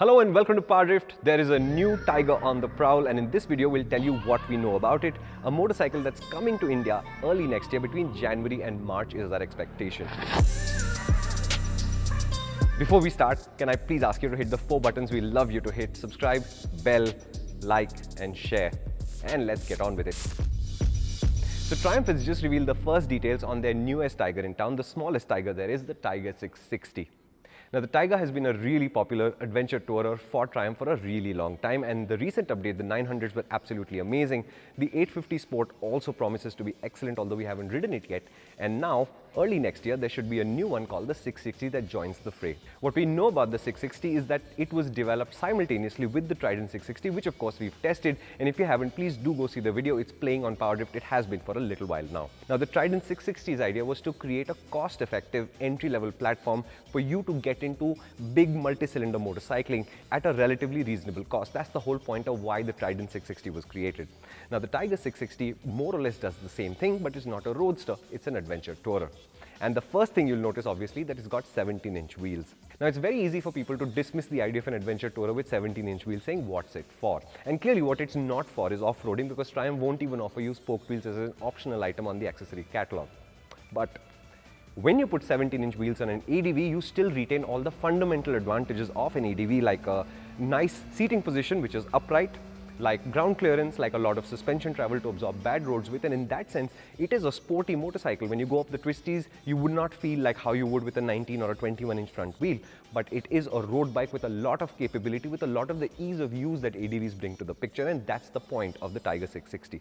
Hello and welcome to PowerDrift. There is a new Tiger on the prowl, and in this video we'll tell you what we know about it. A motorcycle that's coming to India early next year. Between January and March is our expectation. Before we start, can I please ask you to hit the 4 buttons we love you to hit: subscribe, bell, like and share. And let's get on with it. So Triumph has just revealed the first details on their newest Tiger in town. The smallest Tiger there is the Tiger 660. Now, the Tiger has been a really popular adventure tourer for Triumph for a really long time, and the recent update, the 900s, were absolutely amazing. The 850 Sport also promises to be excellent, although we haven't ridden it yet. And now, early next year, there should be a new one called the 660 that joins the fray. What we know about the 660 is that it was developed simultaneously with the Trident 660, which of course we've tested. And if you haven't, please do go see the video. It's playing on PowerDrift. It has been for a little while now. Now, the Trident 660's idea was to create a cost-effective entry-level platform for you to get into big multi-cylinder motorcycling at a relatively reasonable cost. That's the whole point of why the Trident 660 was created. Now, the Tiger 660 more or less does the same thing, but it's not a roadster, it's an adventure tourer. And the first thing you'll notice, obviously, that it's got 17-inch wheels. Now, it's very easy for people to dismiss the idea of an adventure tourer with 17-inch wheels, saying, what's it for? And clearly what it's not for is off-roading, because Triumph won't even offer you spoke wheels as an optional item on the accessory catalog. But when you put 17-inch wheels on an ADV, you still retain all the fundamental advantages of an ADV, like a nice seating position, which is upright, like ground clearance, like a lot of suspension travel to absorb bad roads with, and in that sense, it is a sporty motorcycle. When you go up the twisties, you would not feel like how you would with a 19 or a 21-inch front wheel, but it is a road bike with a lot of capability, with a lot of the ease of use that ADVs bring to the picture, and that's the point of the Tiger 660.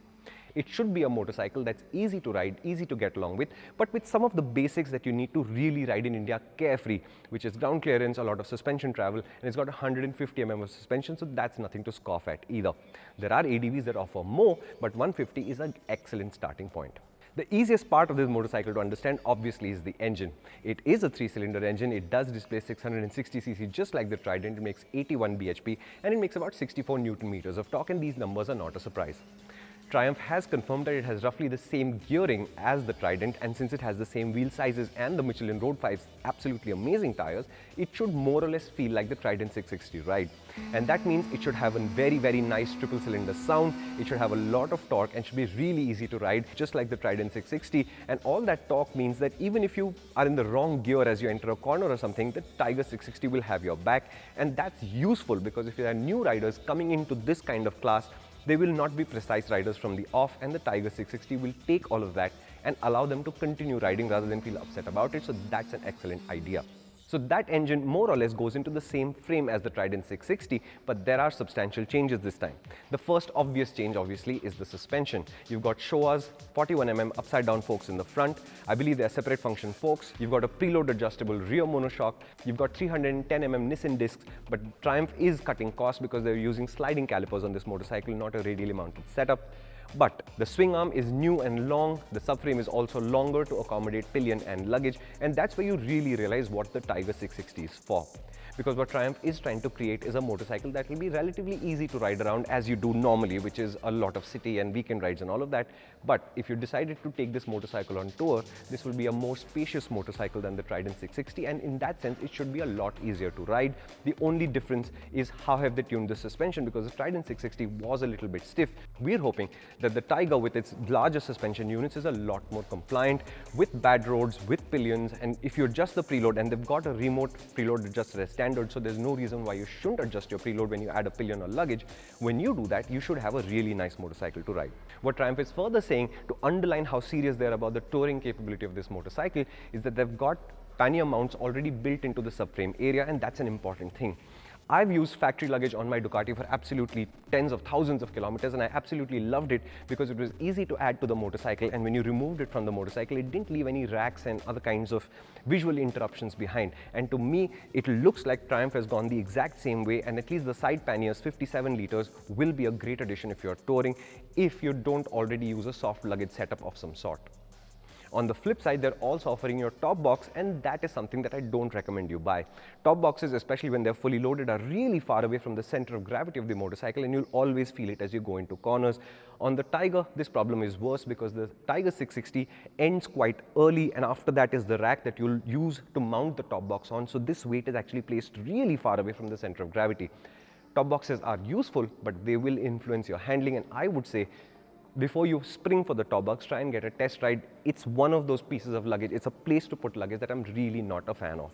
It should be a motorcycle that's easy to ride, easy to get along with, but with some of the basics that you need to really ride in India carefree, which is ground clearance, a lot of suspension travel, and it's got 150 mm of suspension, so that's nothing to scoff at either. There are ADVs that offer more, but 150 is an excellent starting point. The easiest part of this motorcycle to understand, obviously, is the engine. It is a 3-cylinder engine. It does display 660 cc just like the Trident. It makes 81 bhp and it makes about 64 Newton meters of torque, and these numbers are not a surprise. Triumph has confirmed that it has roughly the same gearing as the Trident, and since it has the same wheel sizes and the Michelin Road 5's absolutely amazing tires, it should more or less feel like the Trident 660 ride. And that means it should have a very, very nice triple cylinder sound, it should have a lot of torque and should be really easy to ride, just like the Trident 660. And all that torque means that even if you are in the wrong gear as you enter a corner or something, the Tiger 660 will have your back. And that's useful because if you are new riders coming into this kind of class, they will not be precise riders from the off, and the Tiger 660 will take all of that and allow them to continue riding rather than feel upset about it. So that's an excellent idea. So that engine more or less goes into the same frame as the Trident 660, but there are substantial changes this time. The first obvious change, obviously, is the suspension. You've got Showa's 41 mm upside down forks in the front. I believe they're separate function forks. You've got a preload adjustable rear monoshock. You've got 310 mm Nissin discs, but Triumph is cutting costs because they're using sliding calipers on this motorcycle, not a radially mounted setup. But the swing arm is new and long, the subframe is also longer to accommodate pillion and luggage, and that's where you really realize what the Tiger 660 is for. Because what Triumph is trying to create is a motorcycle that will be relatively easy to ride around as you do normally, which is a lot of city and weekend rides and all of that. But if you decided to take this motorcycle on tour, this will be a more spacious motorcycle than the Trident 660, and in that sense, it should be a lot easier to ride. The only difference is how have they tuned the suspension, because the Trident 660 was a little bit stiff. We're hoping that the Tiger with its larger suspension units is a lot more compliant with bad roads, with pillions, and if you adjust the preload, and they've got a remote preload adjuster as standard, so there's no reason why you shouldn't adjust your preload when you add a pillion or luggage. When you do that, you should have a really nice motorcycle to ride. What Triumph is further saying to underline how serious they are about the touring capability of this motorcycle is that they've got pannier mounts already built into the subframe area, and that's an important thing. I've used factory luggage on my Ducati for absolutely tens of thousands of kilometers, and I absolutely loved it because it was easy to add to the motorcycle, and when you removed it from the motorcycle, it didn't leave any racks and other kinds of visual interruptions behind. And to me, it looks like Triumph has gone the exact same way, and at least the side panniers, 57 liters, will be a great addition if you're touring, if you don't already use a soft luggage setup of some sort. On the flip side, they're also offering your top box, and that is something that I don't recommend you buy. Top boxes, especially when they're fully loaded, are really far away from the center of gravity of the motorcycle, and you'll always feel it as you go into corners. On the Tiger, this problem is worse because the Tiger 660 ends quite early, and after that is the rack that you'll use to mount the top box on. So this weight is actually placed really far away from the center of gravity. Top boxes are useful, but they will influence your handling, and I would say before you spring for the top box, try and get a test ride. It's one of those pieces of luggage, it's a place to put luggage that I'm really not a fan of.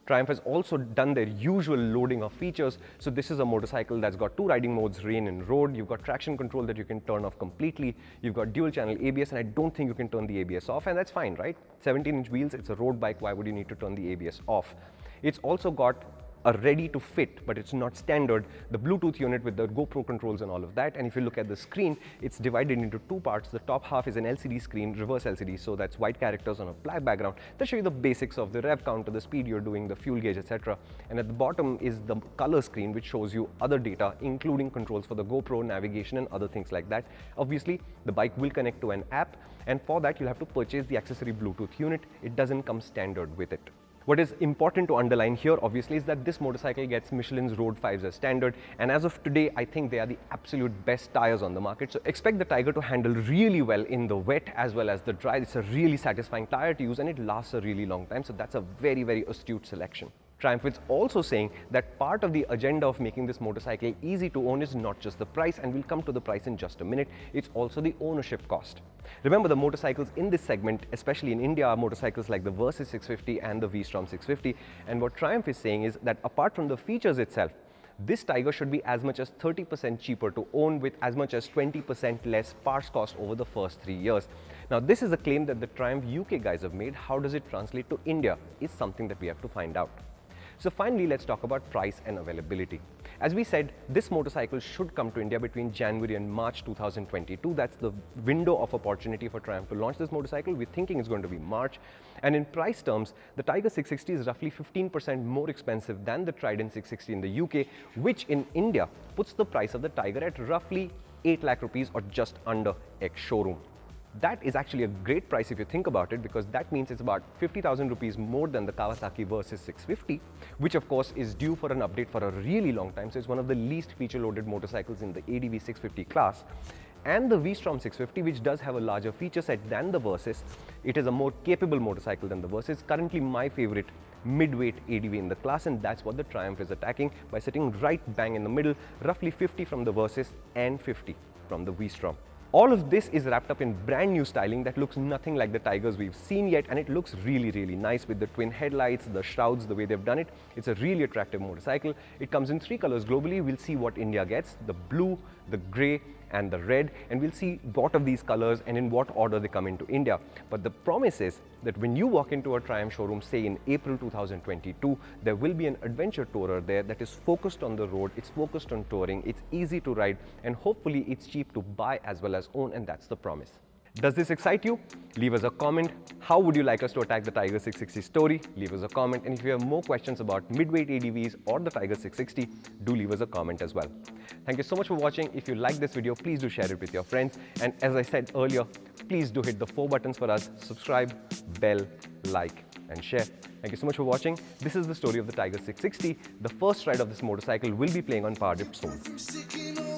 Triumph has also done their usual loading of features. So this is a motorcycle that's got 2 riding modes, rain and road. You've got traction control that you can turn off completely. You've got dual channel ABS, and I don't think you can turn the ABS off, and that's fine, right? 17-inch wheels, it's a road bike, why would you need to turn the ABS off? It's also got a ready to fit, but it's not standard, the Bluetooth unit with the GoPro controls and all of that. And if you look at the screen, it's divided into 2 parts. The top half is an LCD screen, reverse LCD, so that's white characters on a black background that show you the basics of the rev counter, the speed you're doing, the fuel gauge, etc. And at the bottom is the color screen, which shows you other data, including controls for the GoPro, navigation, and other things like that. Obviously, the bike will connect to an app, and for that you'll have to purchase the accessory Bluetooth unit. It doesn't come standard with it. What is important to underline here, obviously, is that this motorcycle gets Michelin's Road 5s as standard, and as of today, I think they are the absolute best tires on the market. So expect the Tiger to handle really well in the wet as well as the dry. It's a really satisfying tire to use, and it lasts a really long time, so that's a very, very astute selection. Triumph is also saying that part of the agenda of making this motorcycle easy to own is not just the price, and we'll come to the price in just a minute, it's also the ownership cost. Remember, the motorcycles in this segment, especially in India, are motorcycles like the Versys 650 and the V-Strom 650, and what Triumph is saying is that apart from the features itself, this Tiger should be as much as 30% cheaper to own, with as much as 20% less parts cost over the first 3 years. Now, this is a claim that the Triumph UK guys have made. How does it translate to India is something that we have to find out. So finally, let's talk about price and availability. As we said, this motorcycle should come to India between January and March 2022. That's the window of opportunity for Triumph to launch this motorcycle. We're thinking it's going to be March. And in price terms, the Tiger 660 is roughly 15% more expensive than the Trident 660 in the UK, which in India puts the price of the Tiger at roughly 8 lakh rupees, or just under ex-showroom. That is actually a great price if you think about it, because that means it's about 50,000 rupees more than the Kawasaki Versys 650, which of course is due for an update for a really long time. So it's one of the least feature-loaded motorcycles in the ADV 650 class. And the V-Strom 650, which does have a larger feature set than the Versys. It is a more capable motorcycle than the Versys. Currently my favorite mid-weight ADV in the class, and that's what the Triumph is attacking by sitting right bang in the middle, roughly 50 from the Versys and 50 from the V-Strom. All of this is wrapped up in brand new styling that looks nothing like the Tigers we've seen yet, and it looks really, really nice with the twin headlights, the shrouds, the way they've done it. It's a really attractive motorcycle. It comes in 3 colors globally. We'll see what India gets: the blue, the grey, and the red, and we'll see what of these colors and in what order they come into India. But the promise is that when you walk into a Triumph showroom, say in April 2022, there will be an adventure tourer there that is focused on the road, it's focused on touring, it's easy to ride, and hopefully it's cheap to buy as well as own, and that's the promise. Does this excite you? Leave us a comment. How would you like us to attack the Tiger 660 story? Leave us a comment. And if you have more questions about midweight ADVs or the Tiger 660, do leave us a comment as well. Thank you so much for watching. If you like this video, please do share it with your friends. And as I said earlier, please do hit the 4 buttons for us: subscribe, bell, like, and share. Thank you so much for watching. This is the story of the Tiger 660. The first ride of this motorcycle will be playing on PowerDrift soon.